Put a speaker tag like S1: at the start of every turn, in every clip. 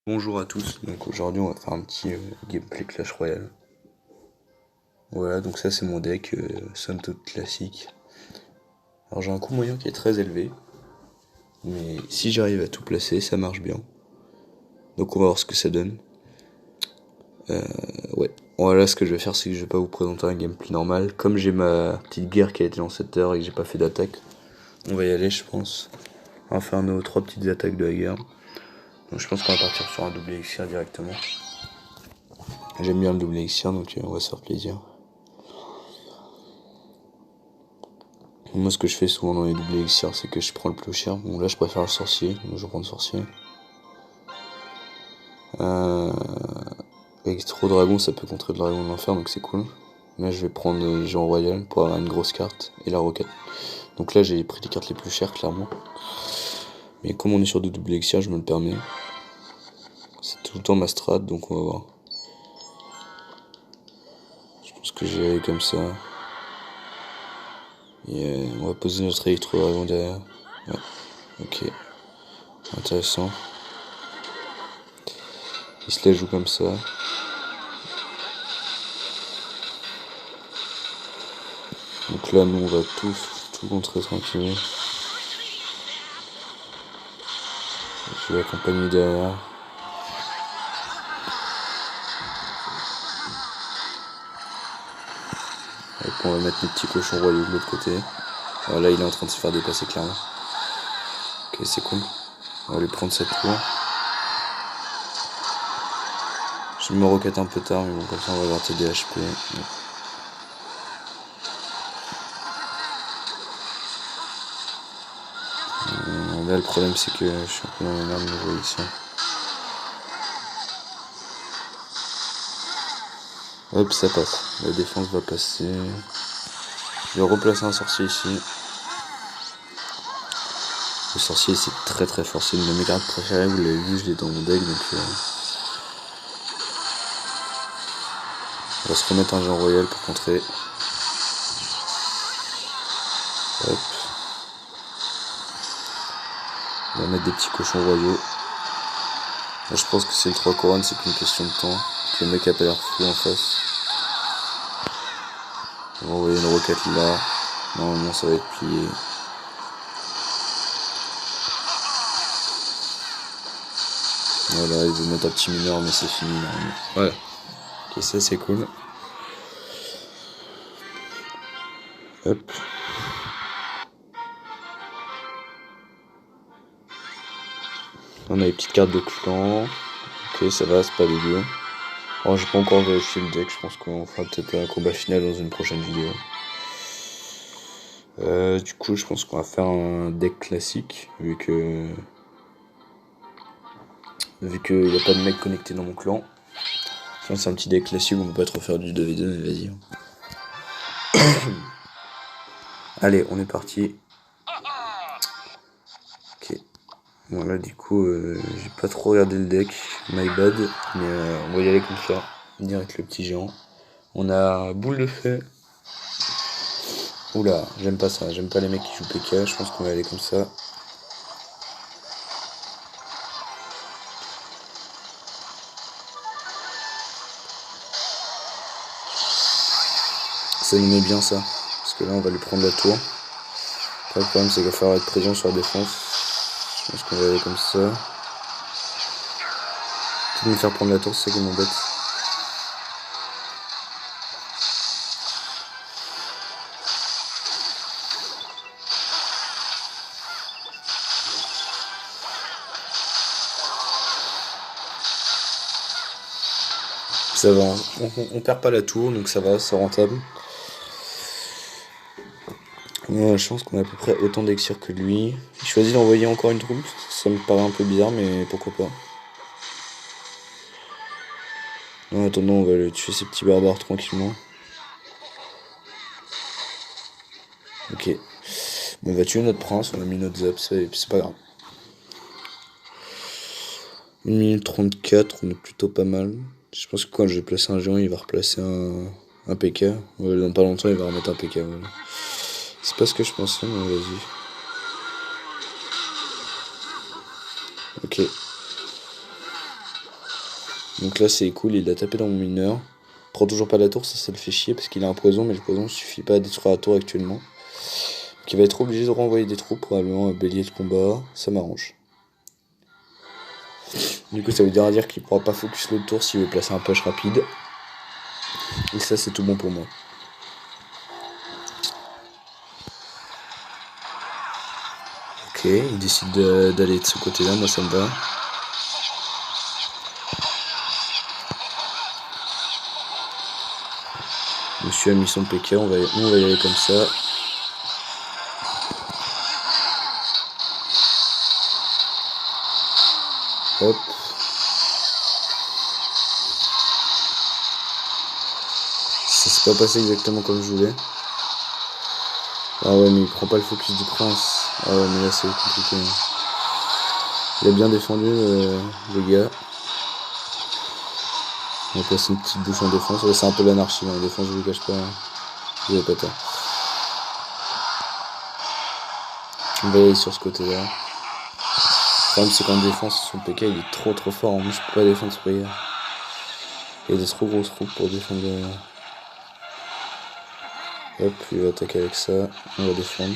S1: Bonjour à tous, donc aujourd'hui on va faire un petit gameplay Clash Royale. Voilà, donc ça c'est mon deck, somme toute classique. Alors j'ai un coût moyen qui est très élevé, mais si j'arrive à tout placer, ça marche bien. Donc on va voir ce que ça donne. Ouais, voilà, ce que je vais faire, c'est que je vais pas vous présenter un gameplay normal. Comme j'ai ma petite guerre qui a été lancée cette heure et que j'ai pas fait d'attaque, on va y aller je pense. On va faire nos 3 petites attaques de la guerre. Donc je pense qu'on va partir sur un double élixir directement. J'aime bien le double élixir, donc on va se faire plaisir. Moi, ce que je fais souvent dans les doubles élixirs, c'est que je prends le plus cher. Bon, là, je préfère le sorcier, donc je vais prendre le sorcier. Avec trop de dragons, ça peut contrer le dragon de l'enfer, donc c'est cool. Là, je vais prendre le géant royal pour avoir une grosse carte et la roquette. Donc là, j'ai pris les cartes les plus chères, clairement. Mais comme on est sur de double élixir, je me le permets. C'est tout le temps ma strat, donc on va voir. Je pense que j'ai comme ça. Et on va poser notre électro-dragon derrière. Ouais, ok. Intéressant. Il se la joue comme ça. Donc là, nous, on va tout contrer tranquille. Je vais accompagner derrière. Et puis on va mettre nos petits cochons royaux de l'autre côté. Là, il est en train de se faire dépasser clairement. Ok, c'est cool. On va lui prendre cette tour. Je me roquette un peu tard, mais bon, comme ça, on va avoir tes DHP. Là, le problème, c'est que je suis un peu dans la merde niveau ici. Hop, ça passe. La défense va passer. Je vais replacer un sorcier ici. Le sorcier, c'est très très fort. C'est une de mes cartes préférées. Vous l'avez vu, je l'ai dans mon deck. Donc, on va se remettre un géant royal pour contrer. Hop. On va mettre des petits cochons royaux. Là, je pense que c'est le 3 couronnes, c'est qu'une question de temps. Le mec a pas l'air fou en face. On va envoyer une roquette là. Normalement, ça va être plié. Voilà, il veut mettre un petit mineur, mais c'est fini normalement. Voilà. Ok, ça c'est cool. Hop. On a les petites cartes de clan. Ok, ça va, c'est pas dégueu. Alors, j'ai pas encore vérifié le deck, je pense qu'on fera peut-être un combat final dans une prochaine vidéo. Du coup, je pense qu'on va faire un deck classique, vu qu'il n'y a pas de mec connecté dans mon clan. Enfin, c'est un petit deck classique, on peut pas trop faire du 2v2, mais vas-y. Allez, on est parti. Ok. Bon, là, du coup, j'ai pas trop regardé le deck, my bad, mais on va y aller comme ça, direct le petit géant. On a boule de feu. Oula, j'aime pas ça, j'aime pas les mecs qui jouent PK, je pense qu'on va aller comme ça. Ça nous met bien ça, parce que là on va lui prendre la tour. Après, le problème c'est qu'il va falloir être présent sur la défense. Je pense qu'on va aller comme ça. Tout nous faire prendre la tour, c'est ça qui m'embête. Ça va, on perd pas la tour, donc ça va, c'est rentable. On a la chance qu'on a à peu près autant d'exir que lui. Il choisit d'envoyer encore une troupe, ça me paraît un peu bizarre, mais pourquoi pas. En attendant, on va le tuer ces petits barbares tranquillement. Ok. On va tuer notre prince, on a mis notre zap, c'est pas grave. 1 minute 34, on est plutôt pas mal. Je pense que quand je vais placer un géant, il va replacer un PK. Ouais, dans pas longtemps, il va remettre un PK. Voilà. C'est pas ce que je pensais, mais vas-y. Ok. Donc là c'est cool, il a tapé dans mon mineur. Prend toujours pas la tour, ça le fait chier parce qu'il a un poison, mais le poison suffit pas à détruire la tour actuellement. Donc il va être obligé de renvoyer des troupes, probablement un bélier de combat, ça m'arrange. Du coup ça veut dire qu'il pourra pas focus l'autre tour s'il veut placer un push rapide. Et ça c'est tout bon pour moi. Ok, il décide d'aller de ce côté-là, moi ça me va. Monsieur a mis son PK, on va y aller comme ça. Hop. Ça s'est pas passé exactement comme je voulais. Ah ouais, mais il prend pas le focus du prince. Ah ouais, mais là c'est compliqué. Il a bien défendu les gars. On va passer une petite bouche en défense. Ouais, c'est un peu l'anarchie en défense, je vous cache pas. Vous avez pas tort. On va aller sur ce côté-là. Le problème c'est qu'en défense, son PK il est trop fort. Moi je peux pas défendre ce PK. Il y a des trop grosses troupes pour défendre. Hop, il va attaquer avec ça. On va défendre.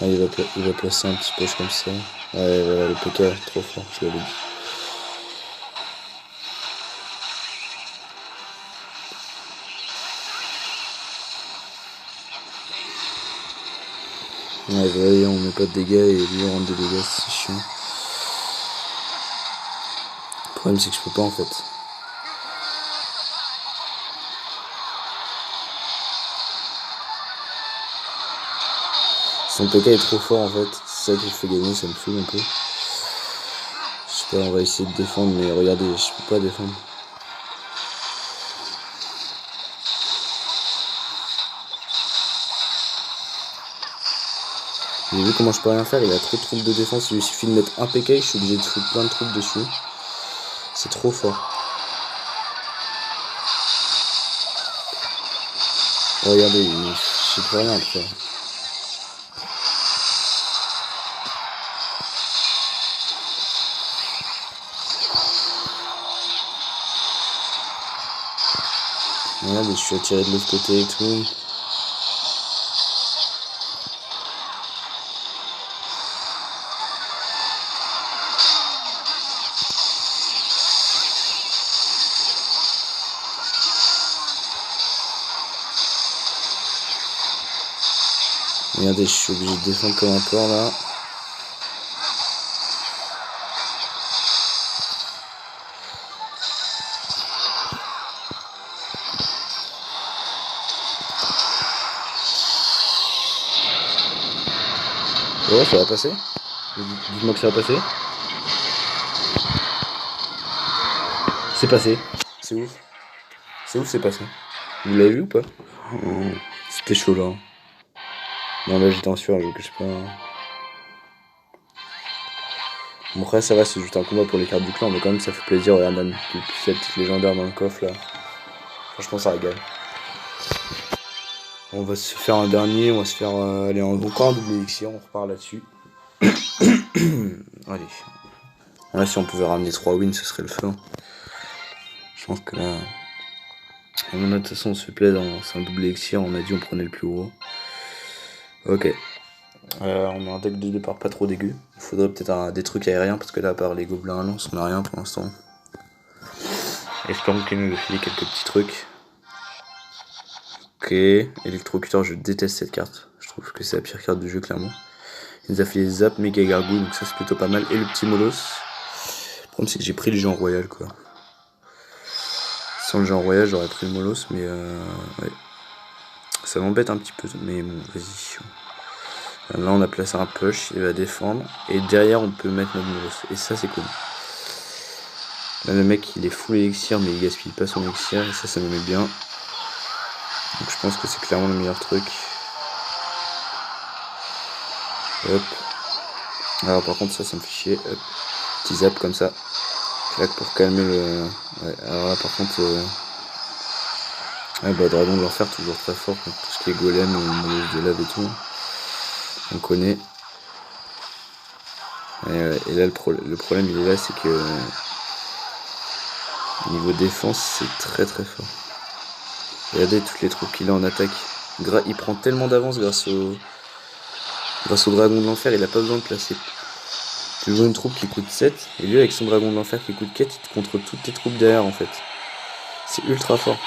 S1: Ah, il va placer un petit push comme ça. Ouais, voilà, le PK est trop fort, je l'avais dit. Ouais, voilà, on met pas de dégâts et lui on rentre des dégâts, c'est chiant. Le problème c'est que je peux pas en fait. Son PK est trop fort en fait, c'est ça qui le fait gagner, ça me saoule un peu. Je sais pas, on va essayer de défendre, mais regardez, je peux pas défendre. Vous avez vu comment je peux rien faire, il a trop de troupes de défense, il lui suffit de mettre un PK, je suis obligé de foutre plein de troupes dessus. C'est trop fort. Regardez, je sais plus rien après. Regardez, je suis attiré de l'autre côté et tout. Regardez, je suis obligé de défendre comme un porc là. Ouais, ça va passer. Dites-moi que ça va passer. C'est passé. C'est ouf. C'est ouf, c'est passé. Vous l'avez vu ou pas? Oh, c'était chaud là. Non, là j'étais en sueur, je sais pas. Bon, après, ça va, c'est juste un combat pour les cartes du clan, mais quand même, ça fait plaisir. Regarde, même la petite légendaire dans le coffre là. Franchement, ça régale. On va se faire un dernier, on va se faire aller encore un double élixir, on repart là-dessus. Allez. Là, si on pouvait ramener 3 wins, ce serait le feu. Je pense que là. De toute façon, on se fait plaisir, c'est un double élixir, on a dit on prenait le plus gros. Ok. On a un deck de départ pas trop dégueu. Il faudrait peut-être des trucs aériens, parce que là, à part les gobelins à lance, on a rien pour l'instant. Espérons qu'il nous file quelques petits trucs. Ok, électrocuteur, je déteste cette carte. Je trouve que c'est la pire carte du jeu, clairement. Il nous a fait les zap, méga gargouille, donc ça c'est plutôt pas mal. Et le petit molos. Le problème c'est que j'ai pris le géant royal quoi. Sans le géant royal j'aurais pris le molos, mais ouais. Ça m'embête un petit peu, mais bon, vas-y. Là on a placé un push, il va défendre. Et derrière on peut mettre notre molos. Et ça c'est cool. Là le mec il est full élixir, mais il gaspille pas son élixir. Et ça me met bien. Donc je pense que c'est clairement le meilleur truc. Hop. Alors par contre ça me fait chier. Hop. Petit zap comme ça. Clac pour calmer le. Ouais, alors là par contre. Ouais, bah Dragon de l'Enfer toujours très fort contre tout ce qui est golem, molosse de lave et tout. On connaît. Et là le problème il est là, c'est que Niveau défense, c'est très très fort. Regardez toutes les troupes qu'il a en attaque. Il prend tellement d'avance grâce au dragon de l'enfer, il a pas besoin de placer. Tu joues une troupe qui coûte 7, et lui avec son dragon de l'enfer qui coûte 4, il te contre toutes tes troupes derrière en fait. C'est ultra fort.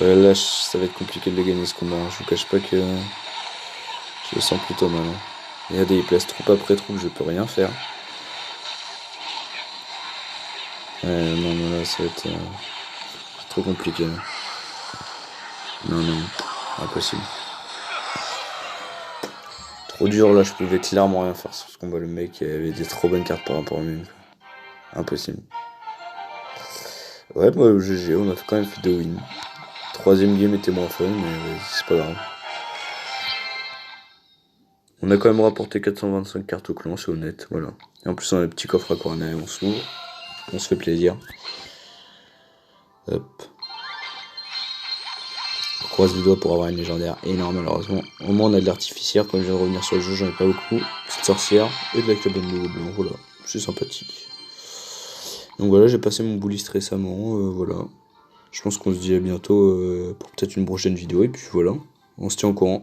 S1: Ouais, là, ça va être compliqué de le gagner ce combat. Je vous cache pas que je le sens plutôt mal. Regardez, il place troupe après troupe, je peux rien faire. Ouais, non, là, ça va être trop compliqué. Là. Non, impossible. Trop dur, là, je pouvais clairement rien faire sur ce combat. Le mec avait des trop bonnes cartes par rapport à lui. Impossible. Ouais, moi, GG, on a quand même fait 2 wins. Troisième game était moins fun, mais c'est pas grave. On a quand même rapporté 425 cartes au clan, c'est honnête, voilà. Et en plus, on a le petit coffre à cornet, on s'ouvre, on se fait plaisir. Hop. On croise les doigts pour avoir une légendaire énorme, malheureusement. Au moins, on a de l'artificière, comme je viens de revenir sur le jeu, j'en ai pas beaucoup. Petite sorcière et de la cabane de blanc, voilà. C'est sympathique. Donc voilà, j'ai passé mon bouliste récemment, voilà. Je pense qu'on se dit à bientôt pour peut-être une prochaine vidéo, et puis voilà, on se tient au courant.